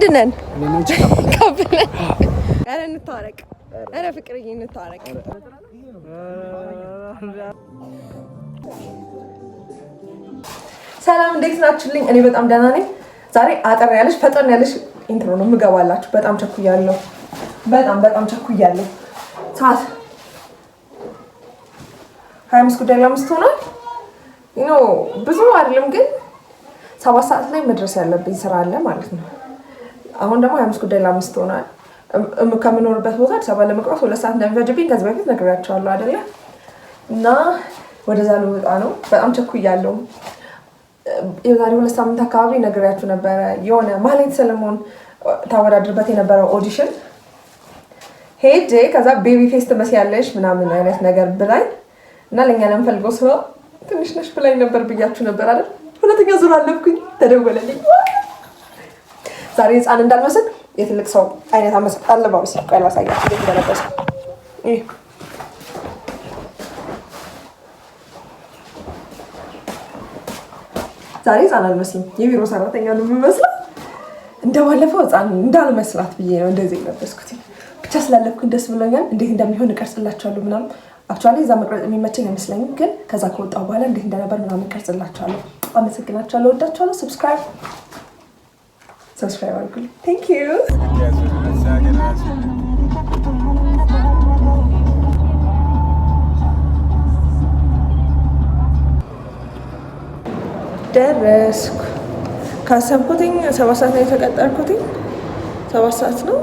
ምንድነን ካብለን አረ እንታረቅ አረ ፍቅርዬ እንታረቅ ሰላም እንዴት ናችሁልኝ እኔ በጣም ደህና ነኝ ዛሬ አጠር ያለሽ ፈጠን ያለሽ ኢንትሮ ነው የምገባላችሁ በጣም ቸኩያለሁ በጣም ቸኩያለሁ ሰዓት 25 ጉዳይ ለአምስት ሆኗል ብዙ አይደለም ግን 7 ሰዓት ላይ መድረስ ያለብኝ ስራ አለ ማለት ነው አሁን ደግሞ 25 ጉዳይ ለአምስት ሆኗል ከምኖርበት ቦታ አዲስ አበባ ለመግባት 2 ሰዓት እንደሚፈጅብኝ ከዚህ በፊት ነግሬያቸዋለሁ አይደለ እና ወደዛ ልወጣ ነው በጣም ቸኩያለሁ የዛሬ 2 ሳምንት አካባቢ ነግሬያችሁ ነበረ የሆነ ማህሌት ሰለሞን ታወዳድርበት የነበረው ኦዲሽን ሄጄ ከዛ ቤቢ ፌስ ትመስያለሽ ምናምን አይነት ነገር ብላኝ እና ለኛ ለምፈልገው ሰው ትንሽ ነሽ ብላኝ ነበር ብያችሁ ነበር አይደል ሁለተኛ ዙር አለፍኩኝ ተደወለልኝ ዛሬ ህፃን እንዳልመስል የትልቅ ሰው አይነት አለባበስ ቆይ ላሳያችሁ እንዴት እንደለበስኩ ዛሬ ህፃን አልመስልም የቢሮ ሰራተኛ ነው የምመስለው እንደባለፈው ህፃን እንዳልመስላት ብዬ ነው እንደዚህ የለበስኩት ብቻ ስላለፍኩኝ ደስ ብሎኛል እንዴት እንደሚሆን እቀርጽላችኋለሁ ምናምን አክቹአሊ እዛ መቅረጽ የሚመቸኝ አይመስለኝም ግን ከዛ ከወጣሁ በኋላ እንዴት እንደነበር ምናምን እቀርጽላችኋለሁ አመሰግናችኋለሁ ወዳችኋለሁ ሰብስክራይብ አድርጉልኝ ቴንክ ዩ ደረስኩ ካሰብኩትኝ 7 ሰዓት ነው የተቀጠርኩትኝ 7 ሰዓት ነው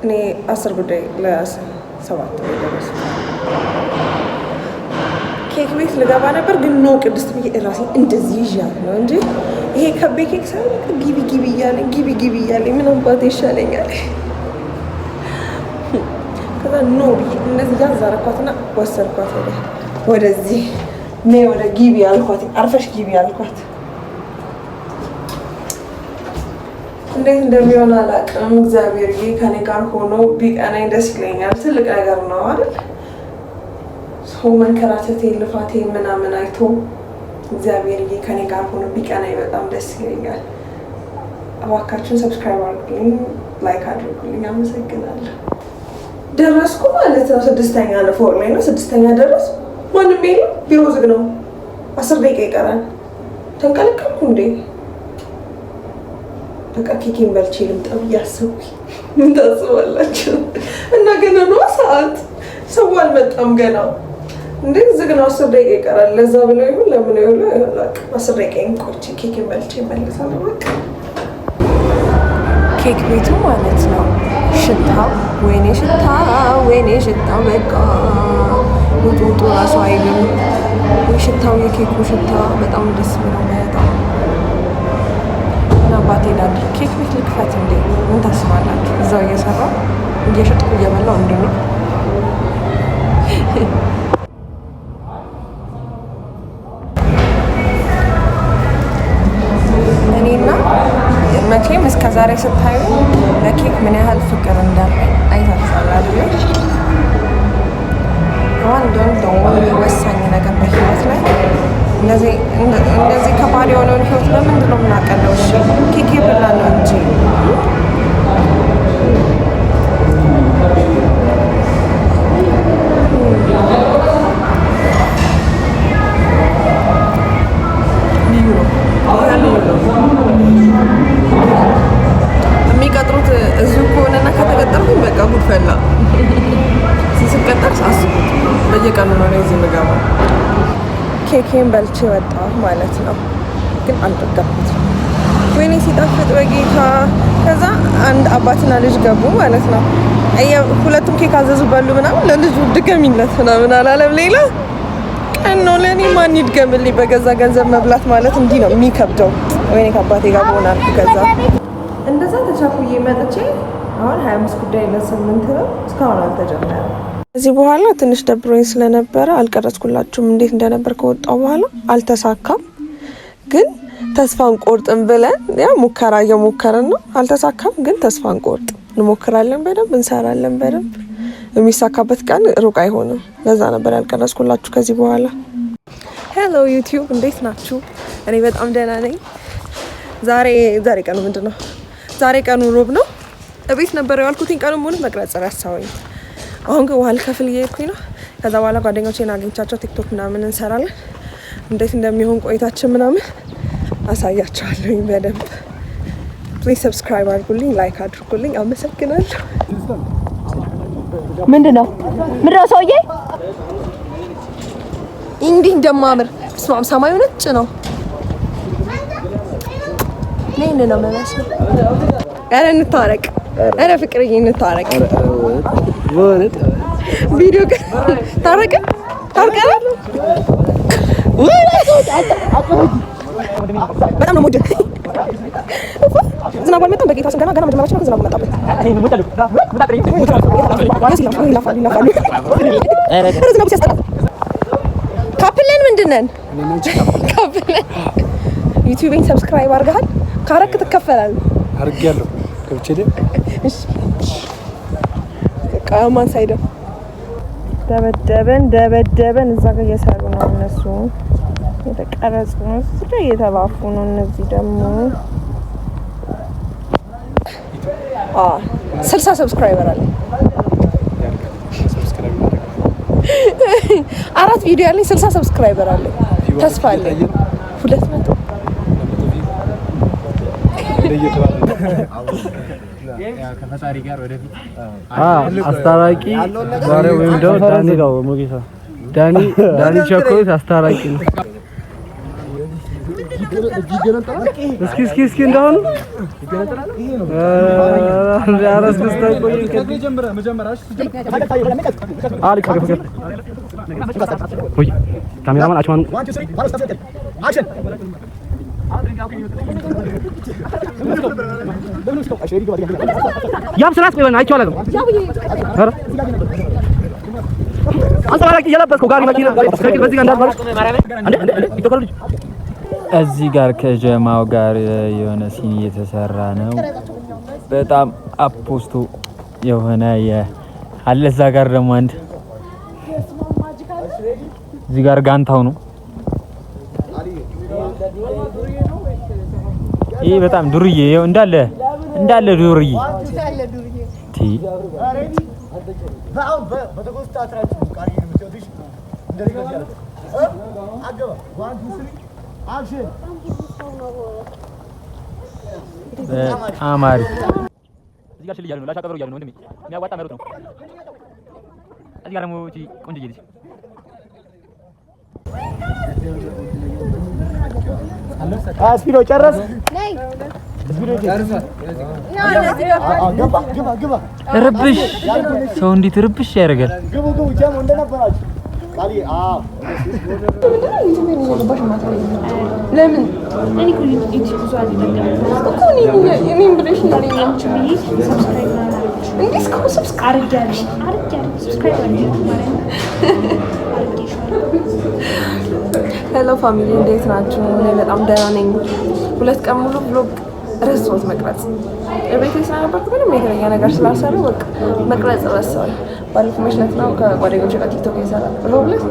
እኔ 10 ጉዳይ ለ7 ነው ደረስኩ ኬክ ቤት ልገባ ነበር ግን ነው ቅድስት ብዬ እራሴ እንደዚህ ይዣለሁ ነው እንጂ ይሄ ከቤኬክ ሳይሆን ግቢ እያለኝ ምን አባቴ ይሻለኛል ከዛ ነው ብዬ እንደዚህ ያዛረኳትና ወሰድኳት ወደዚህ ወደ ግቢ አልኳት አርፈሽ ግቢ አልኳት እንዴት እንደሚሆን አላውቅም እግዚአብሔር ከኔ ጋር ሆኖ ቢቀናኝ ደስ ይለኛል ትልቅ ነገር ነው አይደል ሰው መንከራተቴ ልፋቴ ምናምን አይቶ እግዚአብሔር ከኔ ጋር ሆኖ ቢቀናኝ በጣም ደስ ይለኛል እባካችሁን ሰብስክራይብ አድርጉልኝ ላይክ አድርጉልኝ አመሰግናለሁ ደረስኩ ማለት ነው 6ኛ ፎር ላይ ነው 6ኛ ደረስ ማንም የለም ቢሮ ዝግ ነው 10 ደቂቃ ይቀራል ተንቀለቀልኩ እንዴ በቃ ኬኬን በልቼ ልምጣ ብያሰብኩኝ ምን ታስባላችሁ እና ገና ነው ሰዓት ሰው አልመጣም ገና እንዴ ዝግ ነው 10 ደቂቃ ይቀራል ለዛ ብለው ይሁን ለምን ይሁን 10 ደቂቃ እንቆርቼ ኬኬን በልቼ እመለሳለሁ በቃ ኬክ ቤቱ ማለት ነው ሽታው ወይኔ ሽታው በቃ ውጡ ራሱ አይልም ወይ ሽታው የኬኩ ሽታ በጣም ደስ የሚለው በጣም እና ባቴ ዳድር ኬክ ቤት ልክፈት እንዴ ምን ታስባላችሁ እዛው እየሰራው እየሸጥኩ እየበላው እንዴ ነው እኔና መቼም እስከዛሬ ስታዩ ለኬክ ምን ያህል ፍቅር እንዳለኝ አይታችኋል አይደል ወሳኝ ነገር በህይወት ላይ እንደዚህ ከባድ የሆነውን ህይወት ለምንድን ነው የምናቀለው እሺ ኬክ ብላ ነው እንጂ የሚቀጥሩት እዚሁ ከሆነና ከተቀጠርኩኝ በቃ ጉድ ፈላ ስቀጠር ሳስቡት በየቀኑ ነው እዚህ የምገባው ኬኬን በልቼ ወጣሁ ማለት ነው ግን አልጠገብኩትም ወይኔ ሲጣፍጥ በጌታ ከዛ አንድ አባትና ልጅ ገቡ ማለት ነው ሁለቱም ኬክ አዘዙ በሉ ምናምን ለልጁ ድገሚለት ምናምን አላለም ሌላ ቀን ነው ለእኔ ማን ይድገምልኝ በገዛ ገንዘብ መብላት ማለት እንዲህ ነው የሚከብደው ወይኔ ከአባቴ ጋር ሆናል ከዛ እንደዛ ተቻኩዬ መጥቼ አሁን 25 ጉዳይ ለ8 ነው እስካሁን አልተጀመረም እዚህ በኋላ ትንሽ ደብሮኝ ስለነበረ አልቀረጽኩላችሁም እንዴት እንደነበር ከወጣው በኋላ አልተሳካም ግን ተስፋን ቆርጥን ብለን ያ ሙከራ እየሞከርን ነው አልተሳካም ግን ተስፋን ቆርጥ እንሞክራለን በደንብ እንሰራለን በደንብ የሚሳካበት ቀን ሩቅ አይሆንም ለዛ ነበር ያልቀረጽኩላችሁ ከዚህ በኋላ ሄሎ ዩቲዩብ እንዴት ናችሁ እኔ በጣም ደህና ነኝ ዛሬ ቀኑ ምንድነው ዛሬ ቀኑ ሮብ ነው። እቤት ነበር ያልኩትኝ ቀኑን ሙሉ መቅረጽ ረሳሁኝ። አሁን ግን ውሃ ልከፍል እየሄድኩኝ ነው። ከዛ በኋላ ጓደኞቼን አግኝቻቸው ቲክቶክ ምናምን እንሰራለን። እንዴት እንደሚሆን ቆይታችን ምናምን አሳያቸዋለሁኝ በደንብ። ፕሊዝ ሰብስክራይብ አድርጉልኝ፣ ላይክ አድርጉልኝ። አመሰግናለሁ። ምንድነው ሰውዬ እንዲህ እንደማምር ስማም፣ ሰማዩ ነጭ ነው። ነኝ ነው ማለት ነው። ኧረ እንታረቅ፣ ኧረ ፍቅርዬ እንታረቅ። ቪዲዮ ታረቀ በጣም ነው ሞድ ዝናብ አልመጣም። በጌታ ስም ገና መጀመራችን ዝናብ መጣበት። ዝናቡ ሲያስጠላ ካፕለን ምንድን ነን? ካፕለን ዩቲዩብን ሰብስክራይብ አድርገሃል? ካረክ ትከፈላለህ። አድርጌያለሁ። ከብቼ ቃማን ሳይደው ደበደበን። እዛ ጋር እየሰሩ ነው እነሱ፣ የተቀረጹ ነው፣ እዛ እየተባፉ ነው። እነዚህ ደግሞ 60 ሰብስክራይበር አለ። 4 ቪዲዮ ያለኝ 60 ሰብስክራይበር አለ። ተስፋ አለኝ 200 ከፈጣሪ ጋር ወደፊት አስታራቂ ዛሬ ወይም ደግሞ ዳኒ ቸኮት አስታራቂ ነው። እስኪ እንደሆነ ካሜራማን አችማን ያብ ስራት ቆይ በእናትህ አይቼዋለሁ። ኧረ አንተ እየለበስከው ጋሪ መኪና በዚህ ጋር እንዳትባል እዚህ ጋር ከጀማው ጋር የሆነ ሲኒ እየተሰራ ነው። በጣም አፖስቶ የሆነ አለ። እዛ ጋር ደግሞ አንድ እዚህ ጋር ጋንታው ነው። ይሄ በጣም ዱርዬ እንዳለ ዱርዬ ቲ አማሪ እዚህ ጋር ሽል እያሉ ነው። ላሻ ቀበሩ እያሉ ነው። የሚያዋጣ መሮጥ ነው። እዚህ ጋር ደግሞ እቺ ቆንጆ ልጅ አስፒዶ ጨረስ ነይ ርብሽ ሰው እንዴት ርብሽ ያደርጋል? ለምን ሄሎ ፋሚሊ እንዴት ናችሁ? እኔ በጣም ደህና ነኝ። 2 ቀን ሙሉ ብሎግ ረሳሁት መቅረጽ። ቤቴ ስለነበርኩ ምንም የተለየ ነገር ስላልሰራሁ በቃ መቅረጽ ረሳሁኝ። ባለፈው መሽለት ነው ከጓደኞቼ ጋር ቲክቶክ እየሰራን ብሎግለት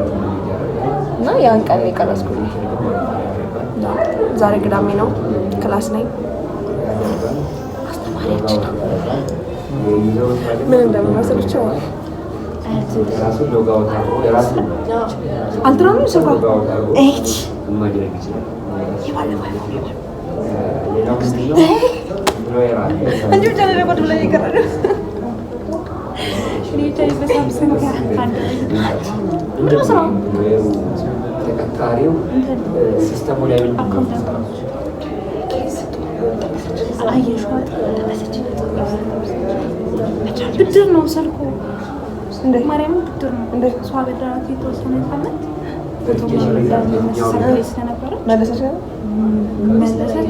እና ያን ቀን የቀረጽኩኝ። ዛሬ ቅዳሜ ነው፣ ክላስ ነኝ። አስተማሪያችን ነው ምን እንደምመስል ብቻ አልትራኑ ሰፋ እቺ አንቺ ብቻ ነው ወደ ላይ ይቀራል። እኔ ታይ በሳምሰንግ ጋር አንድ ምን ነው ተከታሪው ሲስተሙ ላይ ምን ብድር ነው ሰርኩ እንደ ማርያም ብድር ነው እንደ ሷ በዳራት የተወሰነ ታመት ፎቶ ማድረግ ስለነበረ መለሰች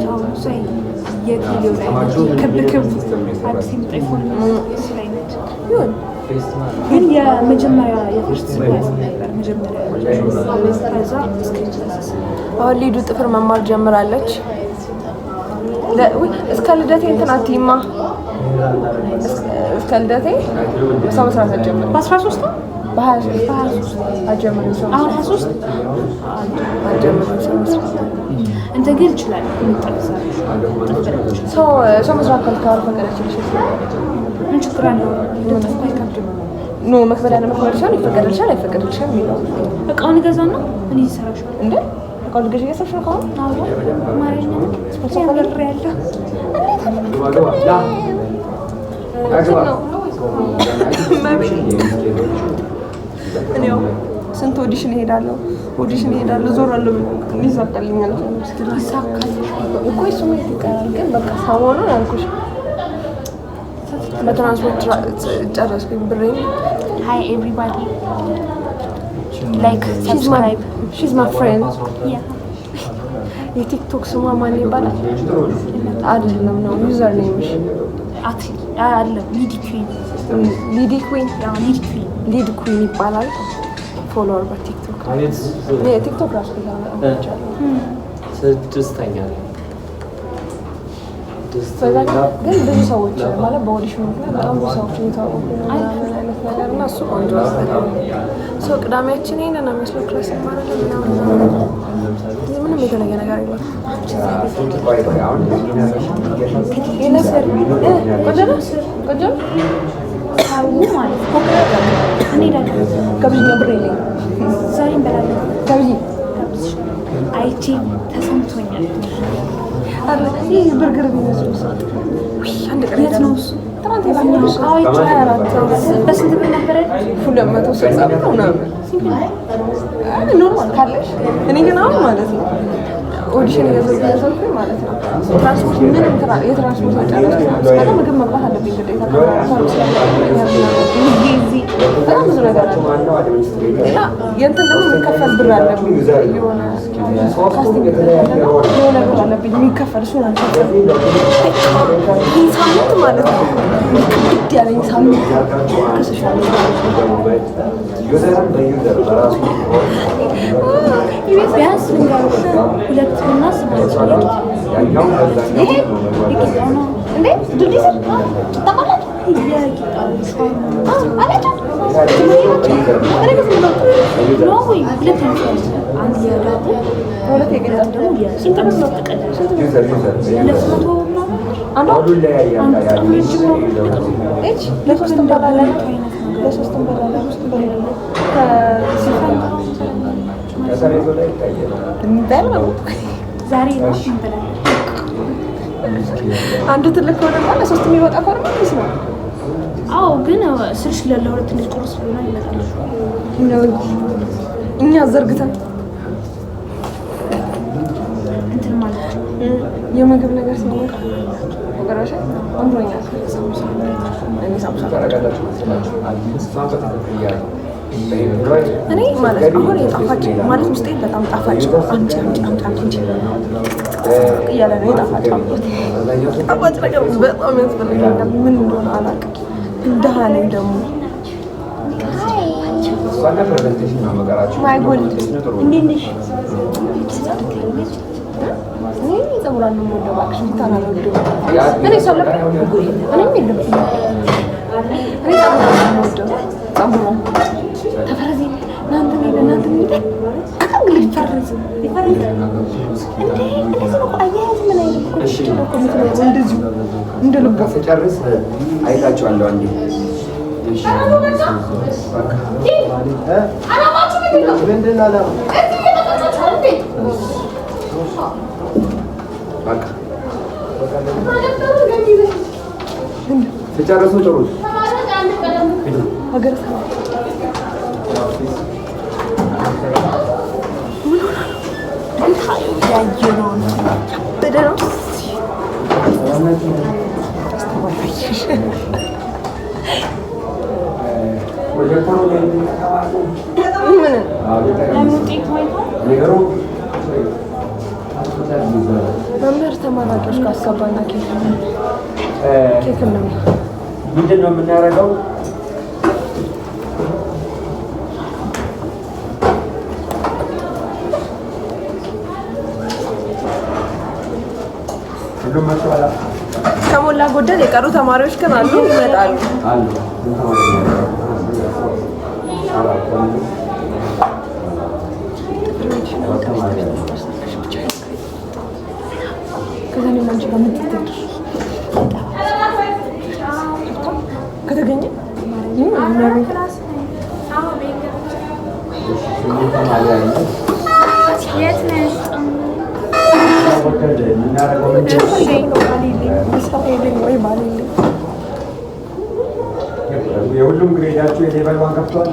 አሁን ሳይ የቪዲዮ ላይ ክብ አዲስ ቴሌፎን ስላይነት ይሁን ግን የመጀመሪያ የፈርስት ክላስ ነበር። መጀመሪያ ከዛ አሁን ሊዱ ጥፍር መማር ጀምራለች። እስከ ልደቴ እንትን አትይማ እስከ ልደቴ ሰው መስራት ጀምር በ13 ነው በ23 አጀምረን ሰው አሁን 23 አጀምረን ሰው እንተ ግን ይችላል ሰው መስራት ካልፈቀደችልሽ ምን ችግር አለው? ኖ መክፈል ያለ መክፈል ይፈቀድልሻል አይፈቀድልሽም የሚለው እቃውን ገዛና እኔ ይሰራሽ እንዴ እቃውን ገዢ እየሰራሽ ነው? አዎ ማሪና ስፖርት ያለው እኔው ስንት ኦዲሽን እሄዳለሁ ዞራለሁ ይሳካልኛል እኮ እሱም ይቀራል ግን በቃ ሰሞኑን አልኩሽ በትራንስፖርት ጨረስኩኝ ብሬን Hi everybody like subscribe she's my friend yeah የቲክቶክ ስሟ ማን ይባላል? አይደለም ነው ዩዘር ኔምሽ አለ ሊዲ ኩዊን ሊዲ ኩዊን ይባላል ፎሎወር በቲክቶክ ቲክቶክ ራሱ ስድስተኛ ግን ብዙ ሰዎች ማለት በኦዲሽኑ በጣም ብዙ ሰዎች የሚታወቁ አይነት ነገር እና እሱ ቆንጆ ሰው ቅዳሜያችን ይሄንን ነው የሚመስለው ክላስ ማለት ነው ምንም የተለየ ነገር የለም ቆንጆ ከብዙ ብር የለኝም ዛሬ እንበላለን ከብዙ አይቼ ተሰምቶኛል ይህ በርገር ቢመስሉ አንድ ቀን የት ነው እሱ? በስንት ብር ነበረ? 260 ብር ምናምን ኖርማል ካለሽ እኔ ግን አሁን ማለት ነው ኦዲሽን እያዘርኩኝ ማለት ነው ትራንስፖርት ምንም የትራንስፖርት መጨረስ በጣም ምግብ መብላት አለብኝ ግዴታ በጣም ብዙ ነገር አለ እና የእንትን ደግሞ የሚከፈል ብር አለብኝ የሆነ ካስቲንግ የሆነ ብር አለብኝ የሚከፈል እሱን አልከፈል ይህ ሳምንት ማለት ነው ግድ ያለኝ ሳምንት ከስሻለ ቢያንስ ሁለት እና ስምንት ይሄ ይቂጣው ነው እንዴ ድልድይ ስር ተማላት ይቂጣው አለች ዛሬ ነው አንዱ ትልቅ ከሆነ ማለት ለሶስት የሚወጣ ከሆነ ማለት ነው። አዎ ግን ስልሽ ለሁለት ልጅ ቁርስ ብሎ ይመጣል። እኛ ዘርግተን እንትን ማለት የምግብ ነገር ሲሆን ወገራሽ አንዱኛ እኔ ሳምሳ እኔ ማለት አሁን የጣፋጭ ማለት ውስጤ በጣም ጣፋጭ አንቺ እያለ ነው የጣፋጭ ጣፋጭ ነገር በጣም ያስፈልጋል። ምን እንደሆነ አላውቅም። ደሃ ነኝ ደግሞ ማይ ጎልድ እንዴት ነሽ? እኔ ፀጉሯን ነው የምወደው እባክሽ ብታና ነው እኔ ሰለብ እኔም የለብኝም እኔ ፀጉሯን ነው የምወደው ፀጉሯን ተፈረዚ እናንተ ሊፈርዝ እንዴ እንደዚህ ነው አያያዝ ምን አይነት እንደዚህ እንደ ልብ ስጨርስ አይታችኋለሁ አንዴ ስጨርሱ ጥሩት መምህር ተማራቂዎች ካስገባና ኬክ ነው ምንድን ነው የምናደርገው? ከሞላ ጎደል የቀሩ ተማሪዎች ግን አሉ ይመጣሉ። ከዛኔ ማንቺ ጋር ምትትል ከተገኘ የሁሉም ግሬዳችሁ የሌቨል ዋን ከፍቷል።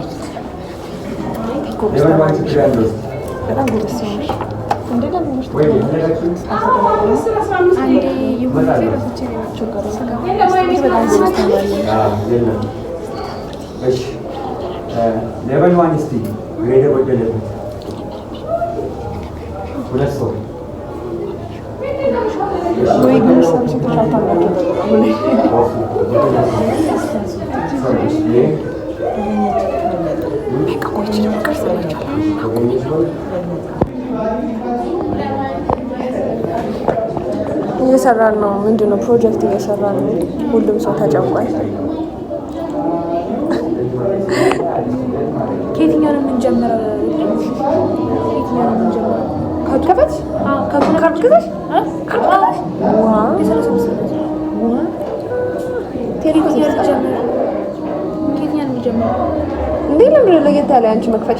ሌቨል ዋን ችግር ያለው በጣም ጎበዝ ነው። ወይ ሌላችሁ ሌቨል ዋን እስቲ ግሬድ ወደለበት ሁለት ሰው ወይ ግን ተሻታላችሁ እየሰራን ነው። ምንድን ነው ፕሮጀክት እየሰራን ነው። ሁሉም ሰው ተጨንቋል። ከየትኛው ነው የምንጀምረው? ከፈት ከፈት እንዴ ለምን ለየት ያለ አንቺ መክፈቻ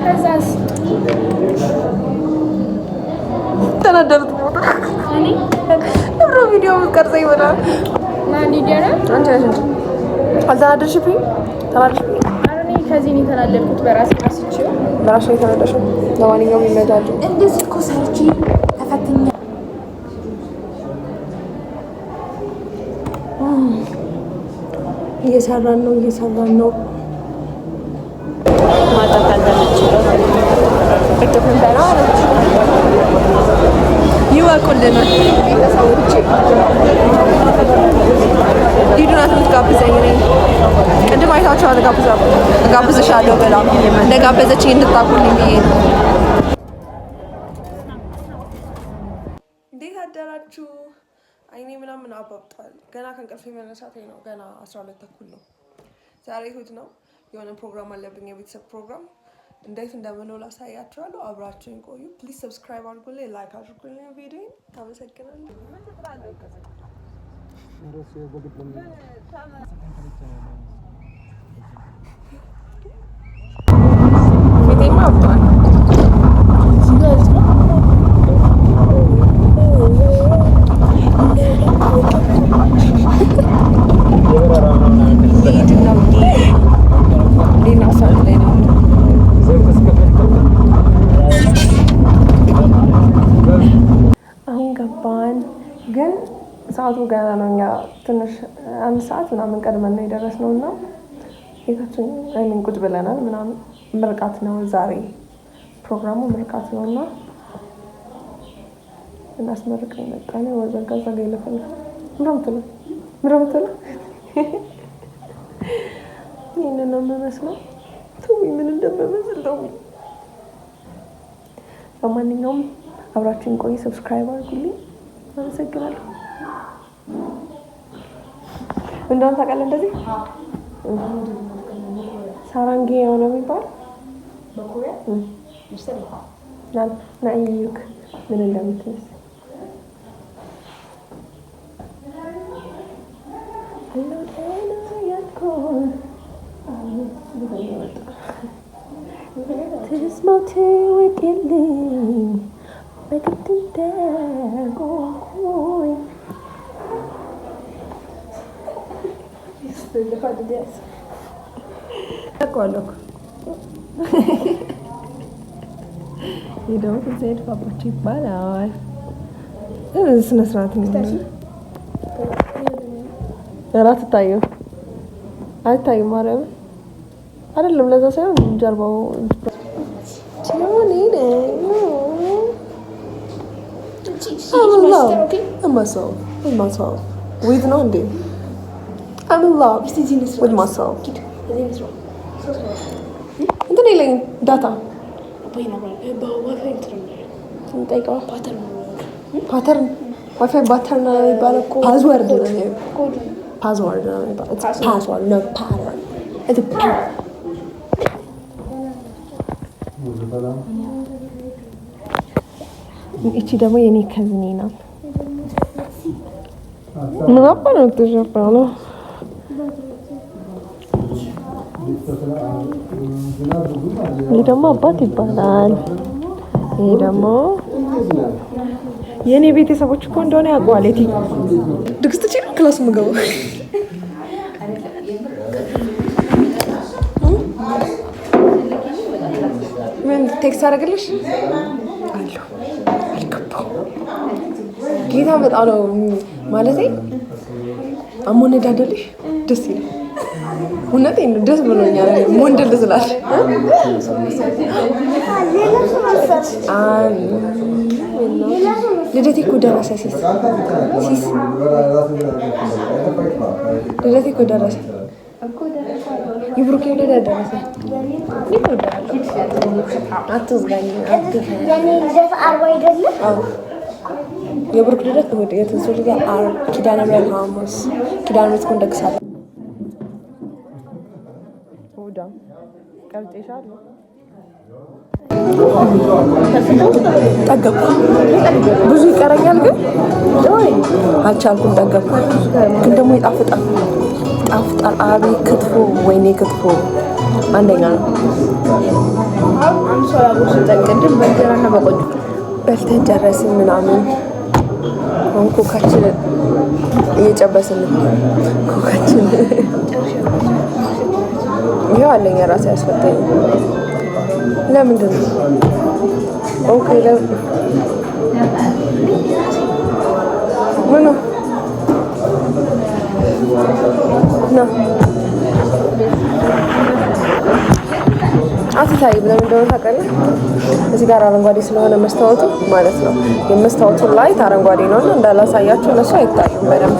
ከዛስ ተናደርኩ እኔ ለብሮ ቪዲዮ ቀርጸ ይሆናል ማን ይደረ አንቺ ነሽ እንጂ አልተናደድሽብኝ? ተናደድሽብኝ? ኧረ እኔ ከዚህ ነው የተናደድኩት በራሴ አስቼው በራስሽ ነው የተናደድሽው። ለማንኛውም ይመጣል። እንደዚህ እኮ ሰርቼ ተፈትኛ እየሰራን ነው ማጣት አልተመቸኝም። እጥፍን በላ አለች ይወቁልን ቤተሰቦቼ። ሊዱ ናት የምትጋብዘኝ። እኔ ቅድም አይታችኋል። እጋብዝሻለሁ ብላ እንደጋበዘችኝ እንድታውቁልኝ ብዬ ነው። እንዴት አደራችሁ? አይኔ ምናምን አባብጧል። ገና ከእንቅልፌ መነሳቴ ነው። ገና 12 ተኩል ነው። ዛሬ እሑድ ነው። የሆነ ፕሮግራም አለብኝ፣ የቤተሰብ ፕሮግራም። እንዴት እንደምንውል አሳያችኋለሁ። አብራችሁን ቆዩ። ፕሊዝ ሰብስክራይብ አድርጉልኝ፣ ላይክ አድርጉልኝ ቪዲዮን። ታመሰግናለሁ። ፊቴማ አብጧል። አሁን ገባን፣ ግን ሰዓቱ ገና ነው። እኛ ትንሽ 1 ሰዓት ምናምን ቀድመን ነው የደረስነው እና ቤታችን ቁጭ ብለናል ምናምን። ምርቃት ነው ዛሬ ፕሮግራሙ፣ ምርቃት ነው እና እናስመርቅ የመጣን ወዘጋዛ ገይለፈል ምረምትለ ይህንን ነው የምመስለው። ተውኝ ምን እንደምመስል ተውኝ። በማንኛውም አብራችሁን ቆይ፣ ሰብስክራይብ አድርጉልኝ። አመሰግናለሁ። እንደውም ታውቃለህ እንደዚህ ሳራንጌ የሆነ የሚባል ናይዩክ ምን እንደምትመስል ትስሞቴ ወቅልኝ በግድ እንደቆንኩኝ ተቆለኩ ይደው ዘይድ ፋቦች ይባላል። ስነ ስርዓት ነው። እራት ታዩ አይታይም ማርያም አይደለም። ለዛ ሳይሆን ጀርባው with no day. I'm in love with myself. እንትን የለኝም ዳታ ፓተርን ዋይፋይ ፓተርን የሚባለው እኮ ፓስወርድ ነው። ፓስወርድ ነው የሚባለው። ፓስወርድ ነው ፓተርን it's a pattern። እቺ ደግሞ የኔ ከዝኔ ናት። ምን አባል ነው ተሸፈነው? ይሄ ደግሞ አባት ይባላል። ይሄ ደግሞ የኔ ቤተሰቦች እኮ እንደሆነ ያውቀዋል። የት ድግስት ጪ ክላስ ምገቡ ምን ቴክስት አደረግልሽ አለሁ አልገባው ጌታ በጣም ነው ማለቴ አሞነዳደልሽ ደስ ይላል። እውነቴን ነው ደስ ብሎኛል። ወንደል ስላል ልደቴ እኮ ደረሰ። ሲስ ልደቴ እኮ ደረሰ። የብሩኬ ልደት ደረሰ። አትዝጋኝ። የብሩክ ልደት እሑድ፣ የትንሱ ልደት ዓርብ፣ ኪዳነ ምሕረት ሐሙስ። ኪዳነ ምሕረት እኮ እንደግሳለን። ጠገብኩ። ብዙ ይቀረኛል ግን አልቻልኩም። ጠገብኩ ግን ደግሞ ይጣፍጣል። ጣፍጣል። አቤት ክትፎ! ወይኔ ክትፎ አንደኛ ነው። በልተን ጨረስን ምናምን። አሁን ኮካችን እየጨበስን ነው። ኮካችን ይሄው አለኝ። ራሴ ያስፈታኝ ለምንድን ነው? ኦኬ ምን ነው ነው አትታይ ብለን እንደሆነ ታውቃለህ። እዚህ ጋር አረንጓዴ ስለሆነ መስታወቱ ማለት ነው። የመስታወቱ ላይት አረንጓዴ ነው እና እንዳላሳያችሁ እነሱ አይታዩም በደንብ።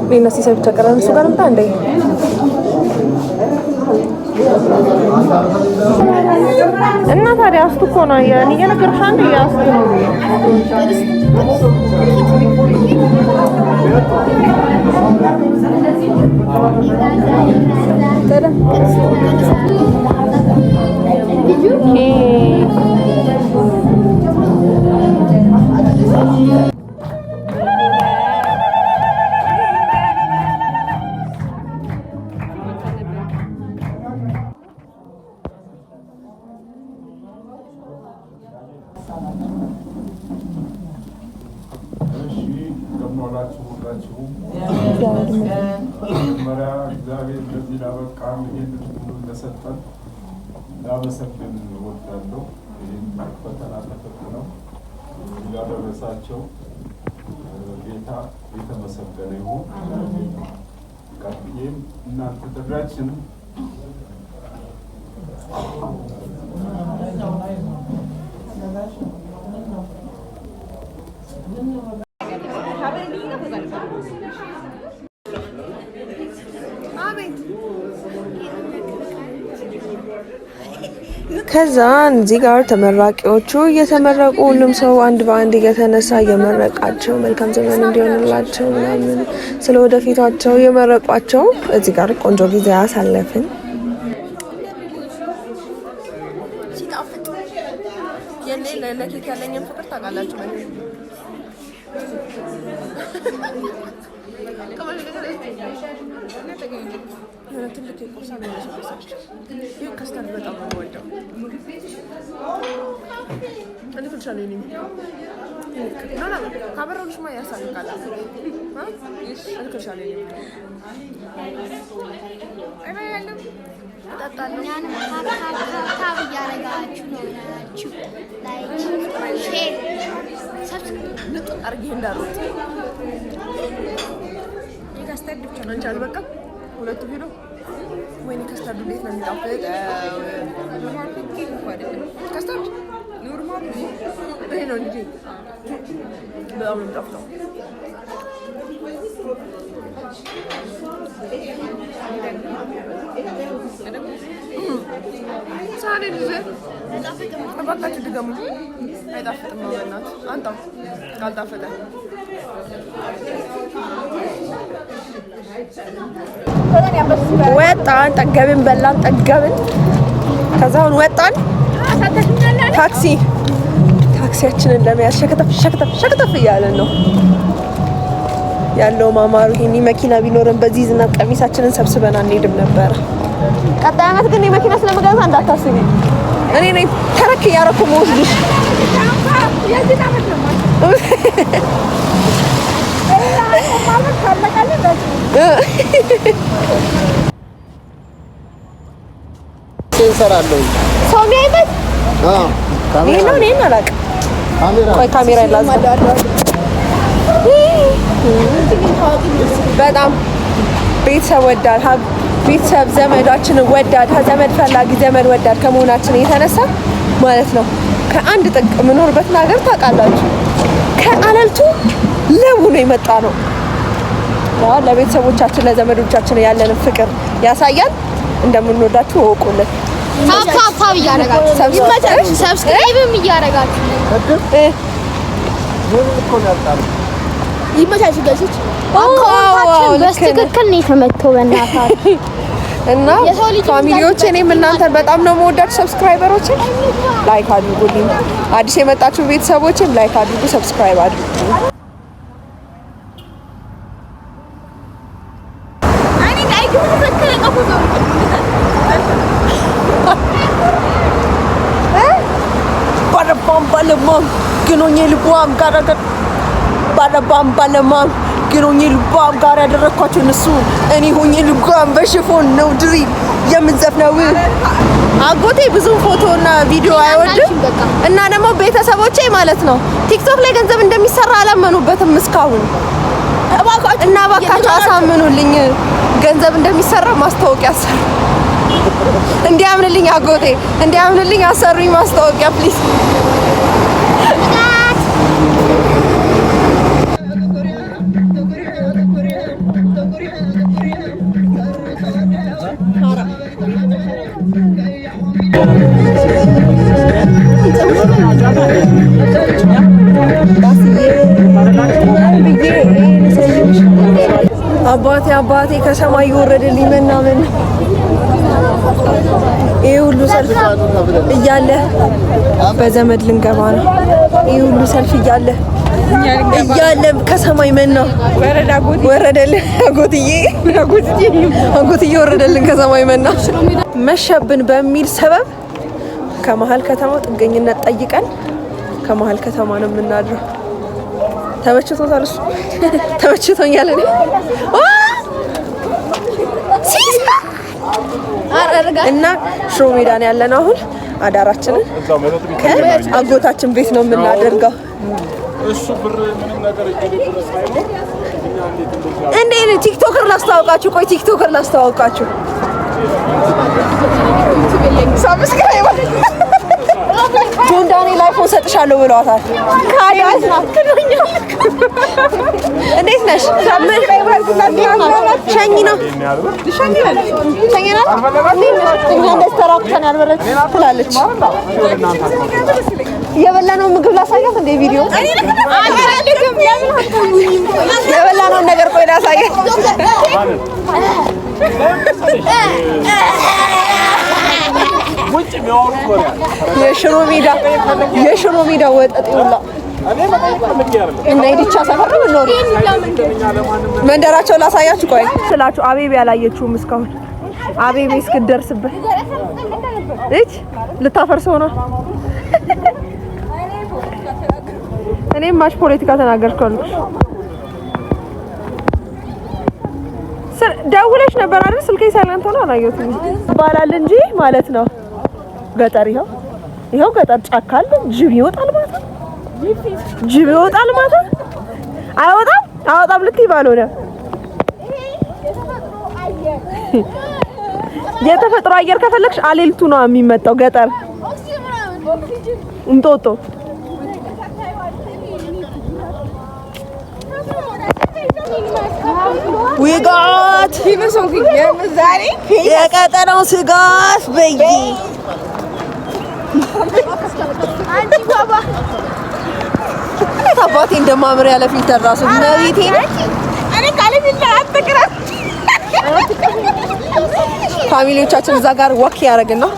እኔና ሲሳይ ብቻ ቀረን። እሱ ጋር ልምጣ እንዴ? እና ታዲያ አስቱ እኮ ነው እየነገርኩሽ። አንድ አስቱ ነው መጀመሪያ እግዚአብሔር ለዚህ ላበቃን ይህንን ሁሉ እንደሰጠን ላመሰግን እወዳለሁ። ይህን ፈተና ተፈትነው ያደረሳቸው ጌታ የተመሰገነ ይሁን። ቀጥዬም እናንተ ጥሪያችን ከዛ እዚህ ጋር ተመራቂዎቹ እየተመረቁ ሁሉም ሰው አንድ በአንድ እየተነሳ እየመረቃቸው መልካም ዘመን እንዲሆንላቸው ምናምን ስለ ወደፊታቸው እየመረቋቸው እዚህ ጋር ቆንጆ ጊዜ አሳለፍን። ሲጣፍጥ የኔ ለኬክ ያለኝን ፍቅር ታውቃላችሁ ማለት ነው። ትልቅ የቆሳ ነው ያሰበሰችው። ይሄ ከስተርድ በጣም ነው የምወደው። እንዴት ልቻለ እኔ ኖ ካበረውልሽ ማ ያሳልቃል። እንዴት ልቻለ እኔ አይ ያለም እጠጣለሁ። ያንን ታብ እያደረጋችሁ ነው ያላችሁ። ላይክ ሼር ሰብስክራይብ አድርጌ እንዳሮጥ ከስተርድ ብቻ ነው እንጂ አልበቃም። ሁለቱ ኪሎ ወይኔ ከስተርዱ እንዴት ነው የሚጣፍጥ! ኖርማል ኬክ እኮ አይደለም ከስተርድ ኖርማል ይሄ ነው እንጂ በጣም ነው የሚጣፍጠው። ሳኔ ልጅ እባካችሁ ድገሙ። አይጣፍጥም ነው በእናትህ አንተው ካልጣፈጠ ወጣን፣ ጠገብን፣ በላን፣ ጠገብን። ከዛ አሁን ወጣን። ታክሲያችንን ለመያዝ ሸክተፍ እያለን ነው ያለው ማማሩ። ይሄኔ መኪና ቢኖርን በዚህ ዝናብ ቀሚሳችንን ሰብስበን አንሄድም ነበረ። ቀጣይ ዓመት ግን የመኪና ስለመገዛ እንዳታስቢ። እኔ ነኝ ተረክ እያደረኩ መወስድሽ። ሴንሰር አለው ሰው የሚያይበት ይሄ ነው። እኔን አላውቅም። ቆይ ካሜራ ይላዝ። በጣም ቤተሰብ ወዳድ ቤተሰብ ዘመዳችንን ወዳድ ዘመድ ፈላጊ ዘመድ ወዳድ ከመሆናችን የተነሳ ማለት ነው ከአንድ ጥቅ የምኖርበትን ሀገር ታውቃላችሁ። ከአለልቱ ለቡ ነው የመጣ ነው። ለቤተሰቦቻችን ለዘመዶቻችን ያለንን ፍቅር ያሳያል። እንደምንወዳችሁ እወቁልን። ታፕ እያደረጋችሁ ሰብስክራይብም እያደረጋችሁ ይመቻችሁ ጋይሶች። አካውንታችን በትክክል ነው የተመተው በእናታችሁ እና ፋሚሊዎቼ እኔም እናንተን በጣም ነው የምወዳችሁ። ሰብስክራይበሮችን ላይክ አድርጉልኝ። አዲስ የመጣችሁ ቤተሰቦችን ላይክ አድርጉ፣ ሰብስክራይብ አድርጉ። ባለማም ግኖኝ ልቧም ጋር ባለባም ባለማም ግኖኝ ልቧም ጋር ያደረኳቸው እነሱ እኔ ሆኜ ልጓም በሽፎን ነው ድሪ የምንዘፍነው። አጎቴ ብዙ ፎቶና ቪዲዮ አይወድም እና ደግሞ ቤተሰቦቼ ማለት ነው ቲክቶክ ላይ ገንዘብ እንደሚሰራ አላመኑበትም እስካሁን። እና እባካችሁ አሳምኑልኝ፣ ገንዘብ እንደሚሰራ ማስታወቂያ አሰሩ። እንዲያምንልኝ አጎቴ እንዲያምንልኝ አሰሩኝ ማስታወቂያ ፕሊዝ። አባቴ ከሰማይ ይወረድልኝ መናመን ይሄ ሁሉ ሰልፍ እያለ በዘመድ ልንገባ ነው። ይሄ ሁሉ ሰልፍ እያለ ከሰማይ መና ወረደልን። አጎትዬ ወረደልን ከሰማይ መና። መሸብን በሚል ሰበብ ከመሀል ከተማው ጥገኝነት ጠይቀን ከመሀል ከተማ ነው የምናድረው። ተመችቶታል እሱ ተመችቶኛል። እኔ እና ሽሮ ሜዳ ነው ያለነው። አሁን አዳራችንን ከአጎታችን ቤት ነው የምናደርገው። እሱ ብር ምንም ነገር እየደረሰ ሳይሆን እንዴ ቲክቶከር ላስተዋውቃችሁ። ቆይ ቲክቶከር ላስተዋውቃችሁ። ሰብስክራይብ ጆን ዳንኤል አይፎን ሰጥሻለሁ ብለዋታል። ካዳስ እንዴት ነሽ? ሸኝ ነው ትላለች። የበላነውን ምግብ ላሳያት እንደ ቪዲዮ የበላነውን ነገር ቆይ ላሳያት። የሽሮ ሜዳ ወጠጥ ይውላ እና የዲቻ ሰፈር ነው ኖር መንደራቸው ላሳያችሁ። ቆይ ስላችሁ አቤቤ ያላየችውም እስካሁን አቤቤ እስክትደርስበት እች ልታፈርሰው ነው። እኔም ማች ፖለቲካ ተናገርኩልሽ። ደውለሽ ነበር አይደል? ስልኬ ሳይለንት ሆኖ አላየሁትም ይባላል እንጂ ማለት ነው። ገጠር ይኸው ገጠር ጫካ አለ። ጅብ ይወጣል ማታ፣ ጅብ ይወጣል ማታ። አይወጣም ልትይ ባልሆነ የተፈጥሮ አየር ከፈለግሽ አሌልቱ ነው የሚመጣው ገጠር እንጦጦ። ዊጋት ይመስል ዛሬ የቀጠናው ስጋት በይ አንቺ ባባ ታባቴ እንደማምር ያለ ፊልተር ራሱ ነቢቴ እኔ ካለ ፊልተር አትቀራም። ፋሚሊዎቻችን እዛ ጋር ወክ ያደረግን ነው።